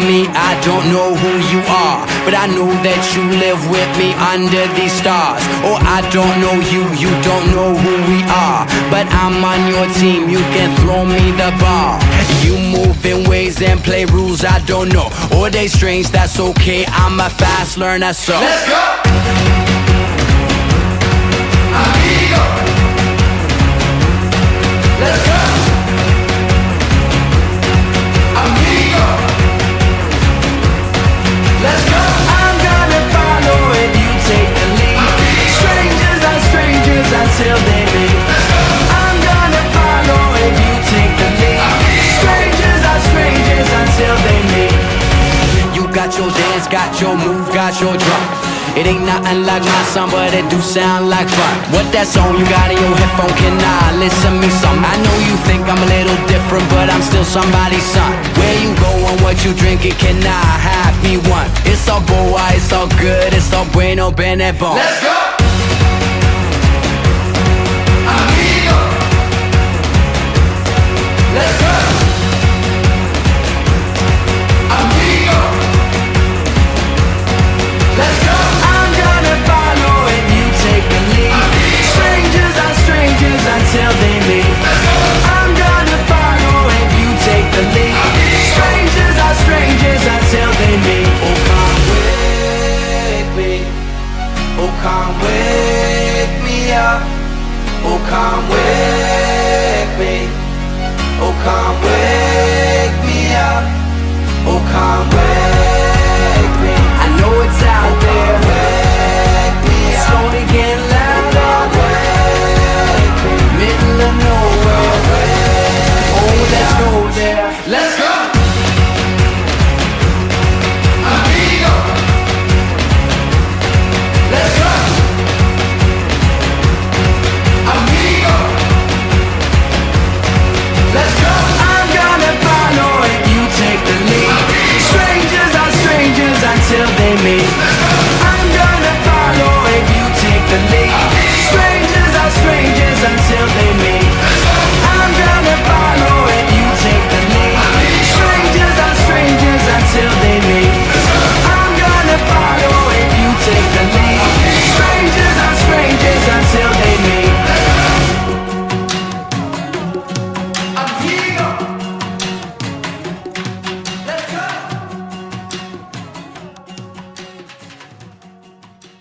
me, I don't know who you are, but I know that you live with me under these stars. Or I don't know you, you don't know who we are, but I'm on your team, you can throw me the ball. You move in ways and play rules I don't know, or they strange, that's okay, I'm a fast learner, so let's go! Amigo! Let's go! Amigo! Let's go! I'm gonna follow if you take the lead. Amigo! Strangers are strangers until they meet. I'm gonna follow if you take the lead. Amigo! Strangers are strangers until they meet. You got your dance, got your move, got your drum. It ain't nothing like my song, but it do sound like fun. What that song you got in your headphone, can I listen me some? I know you think I'm a little different, but I'm still somebody's son. Where you going, what you drinking, can I have me one? It's all boy, it's all good, it's all bueno, bene bon. Let's go! Amigo! Let's go! Amigo! Let's go! I'm gonna follow if you take the lead. Amigo! Strangers are strangers until they meet. Let's go! I'm gonna follow if you take the lead. Amigo! Strangers are strangers until they meet. Oh, come with me. Oh, come wake me up. Oh, come wake me. Oh, come wake me up. Oh, come wake me. I know it's out there. Wake me up. Slowly getting louder. Middle of nowhere. Oh, let's go there. Let's go! Amigo! Let's go! Amigo! Let's go! I'm gonna follow if you take the lead. Amigo! Strangers are strangers until they meet.